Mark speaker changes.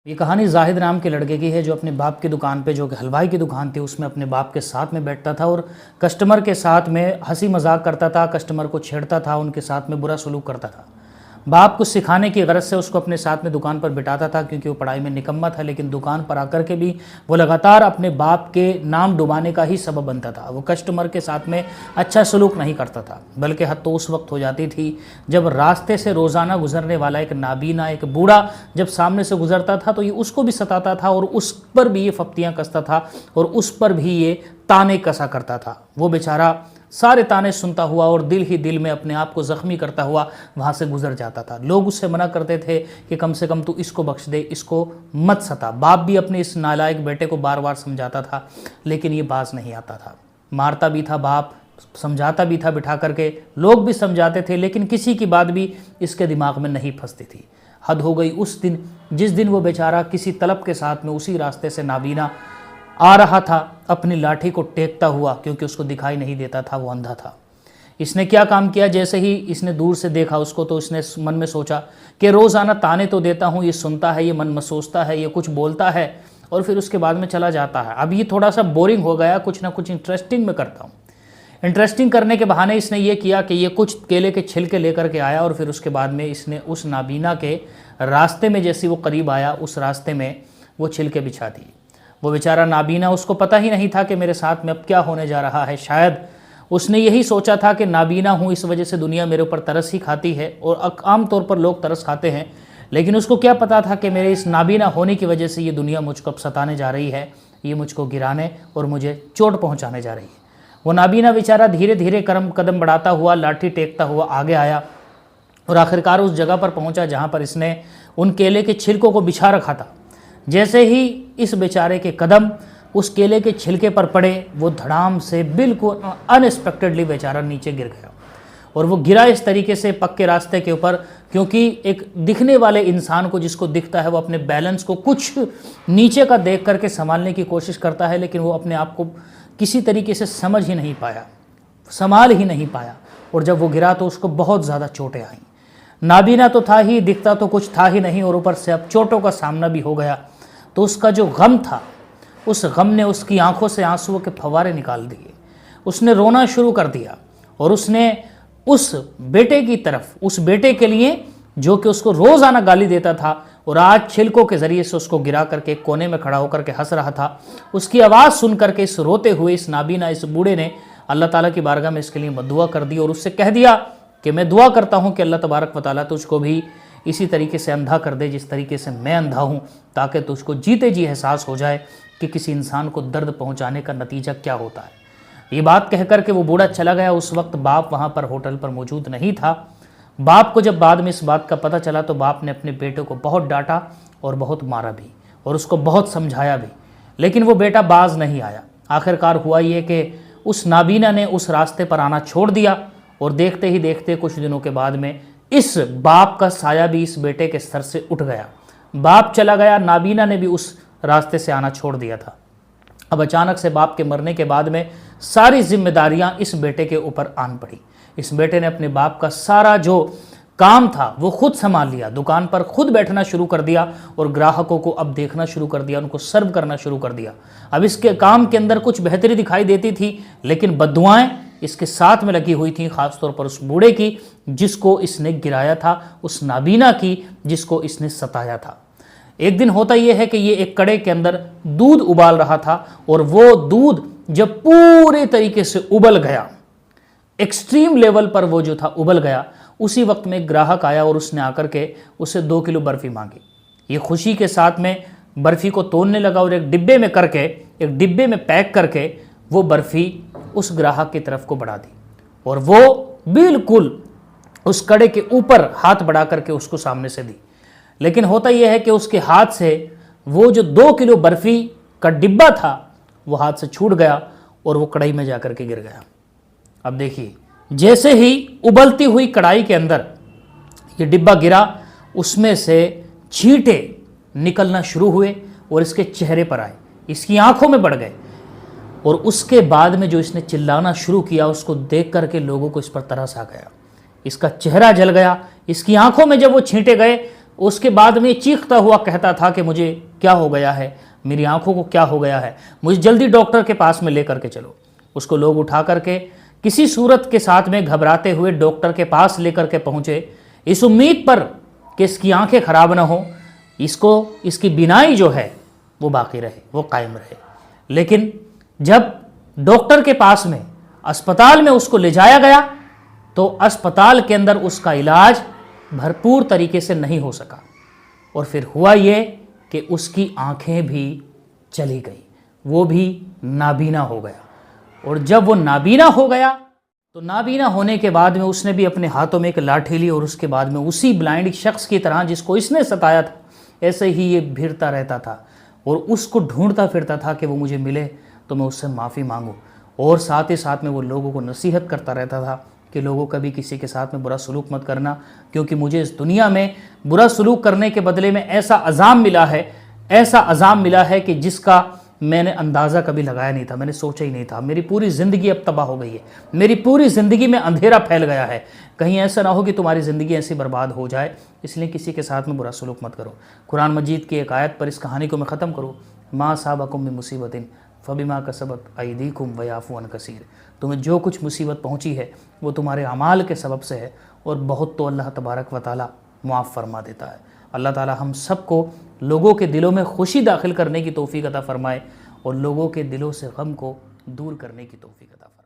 Speaker 1: ये कहानी जाहिद नाम के लड़के की है जो अपने बाप की दुकान पे, जो कि हलवाई की दुकान थी, उसमें अपने बाप के साथ में बैठता था और कस्टमर के साथ में हंसी मजाक करता था, कस्टमर को छेड़ता था, उनके साथ में बुरा सलूक करता था। बाप कुछ सिखाने की गरज से उसको अपने साथ में दुकान पर बिठाता था क्योंकि वो पढ़ाई में निकम्मा था, लेकिन दुकान पर आकर के भी वो लगातार अपने बाप के नाम डुबाने का ही सबब बनता था। वो कस्टमर के साथ में अच्छा सलूक नहीं करता था, बल्कि हद तो उस वक्त हो जाती थी जब रास्ते से रोज़ाना गुजरने वाला एक नाबीना, एक बूढ़ा जब सामने से गुजरता था तो ये उसको भी सताता था और उस पर भी ये फप्तियाँ कसता था और उस पर भी ये ताने कसा करता था। वो बेचारा सारे ताने सुनता हुआ और दिल ही दिल में अपने आप को ज़ख्मी करता हुआ वहाँ से गुजर जाता था। लोग उससे मना करते थे कि कम से कम तू इसको बख्श दे, इसको मत सता। बाप भी अपने इस नालायक बेटे को बार बार समझाता था, लेकिन ये बाज नहीं आता था। मारता भी था बाप, समझाता भी था बिठा करके, लोग भी समझाते थे, लेकिन किसी की बात भी इसके दिमाग में नहीं फंसती थी। हद हो गई उस दिन जिस दिन वो बेचारा किसी तलब के साथ में उसी रास्ते से नाबीना आ रहा था, अपनी लाठी को टेकता हुआ, क्योंकि उसको दिखाई नहीं देता था, वो अंधा था। इसने क्या काम किया, जैसे ही इसने दूर से देखा उसको तो इसने मन में सोचा कि रोज़ाना ताने तो देता हूँ, ये सुनता है, ये मन में सोचता है, ये कुछ बोलता है और फिर उसके बाद में चला जाता है। अब ये थोड़ा सा बोरिंग हो गया, कुछ ना कुछ इंटरेस्टिंग में करता हूँ। इंटरेस्टिंग करने के बहाने इसने ये किया कि ये कुछ केले के छिलके लेकर के आया और फिर उसके बाद में इसने उस नाबीना के रास्ते में, जैसे वो करीब आया, उस रास्ते में वो छिलके बिछा दिए। वो बेचारा नाबीना, उसको पता ही नहीं था कि मेरे साथ में अब क्या होने जा रहा है। शायद उसने यही सोचा था कि नाबीना हूँ, इस वजह से दुनिया मेरे ऊपर तरस ही खाती है और आम तौर पर लोग तरस खाते हैं, लेकिन उसको क्या पता था कि मेरे इस नाबीना होने की वजह से ये दुनिया मुझको अब सताने जा रही है, ये मुझको गिराने और मुझे चोट पहुँचाने जा रही है। वो नाबीना बेचारा धीरे धीरे कदम बढ़ाता हुआ, लाठी टेकता हुआ आगे आया और आखिरकार उस जगह पर पहुँचा जहाँ पर इसने उन केले के छिलकों को बिछा रखा था। जैसे ही इस बेचारे के कदम उस केले के छिलके पर पड़े, वो धड़ाम से बिल्कुल अनएक्सपेक्टेडली बेचारा नीचे गिर गया। और वो गिरा इस तरीके से पक्के रास्ते के ऊपर, क्योंकि एक दिखने वाले इंसान को, जिसको दिखता है, वो अपने बैलेंस को कुछ नीचे का देख करके संभालने की कोशिश करता है, लेकिन वो अपने आप को किसी तरीके से समझ ही नहीं पाया, संभाल ही नहीं पाया। और जब वो गिरा तो उसको बहुत ज़्यादा चोटें आईं। नाबीना तो था ही, दिखता तो कुछ था ही नहीं, और ऊपर से अब चोटों का सामना भी हो गया। तो उसका जो गम था, उस गम ने उसकी आंखों से आंसुओं के फव्वारे निकाल दिए। उसने रोना शुरू कर दिया और उसने उस बेटे की तरफ, उस बेटे के लिए जो कि उसको रोज़ाना गाली देता था और आज छिलकों के ज़रिए से उसको गिरा करके कोने में खड़ा होकर के हंस रहा था, उसकी आवाज़ सुन करके इस रोते हुए इस नाबीना, इस बूढ़े ने अल्लाह ताला की बारगाह में इसके लिए बद्दुआ कर दी और उससे कह दिया कि मैं दुआ करता हूँ कि अल्लाह तबारक व तआला तुझको भी इसी तरीके से अंधा कर दे जिस तरीके से मैं अंधा हूँ, ताकि तुझको जीते जी एहसास हो जाए कि किसी इंसान को दर्द पहुँचाने का नतीजा क्या होता है। ये बात कह कर के वो बूढ़ा चला गया। उस वक्त बाप वहाँ पर होटल पर मौजूद नहीं था। बाप को जब बाद में इस बात का पता चला तो बाप ने अपने बेटे को बहुत डांटा और बहुत मारा भी और उसको बहुत समझाया भी, लेकिन वो बेटा बाज नहीं आया। आखिरकार हुआ ये कि उस नाबीना ने उस रास्ते पर आना छोड़ दिया और देखते ही देखते कुछ दिनों के बाद में इस बाप का साया भी इस बेटे के सर से उठ गया। बाप चला गया, नाबीना ने भी उस रास्ते से आना छोड़ दिया था। अब अचानक से बाप के मरने के बाद में सारी जिम्मेदारियां इस बेटे के ऊपर आन पड़ी। इस बेटे ने अपने बाप का सारा जो काम था वो खुद संभाल लिया, दुकान पर खुद बैठना शुरू कर दिया और ग्राहकों को अब देखना शुरू कर दिया, उनको सर्व करना शुरू कर दिया। अब इसके काम के अंदर कुछ बेहतरी दिखाई देती थी, लेकिन बद्दुआएं इसके साथ में लगी हुई थी, खासतौर पर उस बूढ़े की जिसको इसने गिराया था, उस नाबीना की जिसको इसने सताया था। एक दिन होता यह है कि ये एक कड़े के अंदर दूध उबाल रहा था और वो दूध जब पूरे तरीके से उबल गया, एक्सट्रीम लेवल पर वो जो था उबल गया, उसी वक्त में एक ग्राहक आया और उसने आकर के उसे 2 किलो बर्फ़ी मांगी। ये खुशी के साथ में बर्फ़ी को तोड़ने लगा और एक डिब्बे में पैक करके वो बर्फ़ी उस ग्राहक की तरफ को बढ़ा दी और वो बिल्कुल उस कड़े के ऊपर हाथ बढ़ा करके उसको सामने से दी। लेकिन होता यह है कि उसके हाथ से वो जो 2 किलो बर्फ़ी का डिब्बा था वो हाथ से छूट गया और वो कढ़ाई में जाकर के गिर गया। अब देखिए, जैसे ही उबलती हुई कढ़ाई के अंदर ये डिब्बा गिरा, उसमें से छींटे निकलना शुरू हुए और इसके चेहरे पर आए, इसकी आंखों में बढ़ गए और उसके बाद में जो इसने चिल्लाना शुरू किया, उसको देख करके लोगों को इस पर तरस आ गया। इसका चेहरा जल गया, इसकी आंखों में जब वो छींटे गए उसके बाद में चीखता हुआ कहता था कि मुझे क्या हो गया है, मेरी आंखों को क्या हो गया है, मुझे जल्दी डॉक्टर के पास में लेकर के चलो। उसको लोग उठा करके किसी सूरत के साथ में घबराते हुए डॉक्टर के पास लेकर के पहुंचे, इस उम्मीद पर कि इसकी आंखें खराब ना हो, इसकी बीनाई जो है वो बाकी रहे, वो कायम रहे। लेकिन जब डॉक्टर के पास में अस्पताल में उसको ले जाया गया तो अस्पताल के अंदर उसका इलाज भरपूर तरीके से नहीं हो सका, और फिर हुआ ये कि उसकी आंखें भी चली गई, वो भी नाबीना हो गया। और जब वो नाबीना हो गया तो नाबीना होने के बाद में उसने भी अपने हाथों में एक लाठी ली और उसके बाद में उसी ब्लाइंड शख्स की तरह जिसको इसने सताया था, ऐसे ही ये भिड़ता रहता था और उसको ढूंढता फिरता था कि वो मुझे मिले तो मैं उससे माफ़ी मांगूं। और साथ ही साथ में वो लोगों को नसीहत करता रहता था कि लोगों कभी किसी के साथ में बुरा सलूक मत करना, क्योंकि मुझे इस दुनिया में बुरा सलूक करने के बदले में ऐसा अज़ाम मिला है कि जिसका मैंने अंदाज़ा कभी लगाया नहीं था, मैंने सोचा ही नहीं था। मेरी पूरी ज़िंदगी अब तबाह हो गई है, मेरी पूरी ज़िंदगी में अंधेरा फैल गया है। कहीं ऐसा ना हो कि तुम्हारी ज़िंदगी ऐसी बर्बाद हो जाए, इसलिए किसी के साथ में बुरा सलूक मत करो। कुरान मजीद की एक आयत पर इस कहानी को मैं ख़त्म करूँ, माँ साबकुम मिन मुसीबतिन फ़बिमा कसबत अयदीकुम व याफ़ू अन कसीर। तुम्हें जो कुछ मुसीबत पहुँची है वो तुम्हारे अमाल के सबब से है, और बहुत तो अल्लाह तबारक व तआला मुआफ़ फरमा देता है। अल्लाह ताला हम सबको लोगों के दिलों में खुशी दाखिल करने की तौफीक अता फ़रमाए और लोगों के दिलों से गम को दूर करने की तौफीक अता फ़रमाए।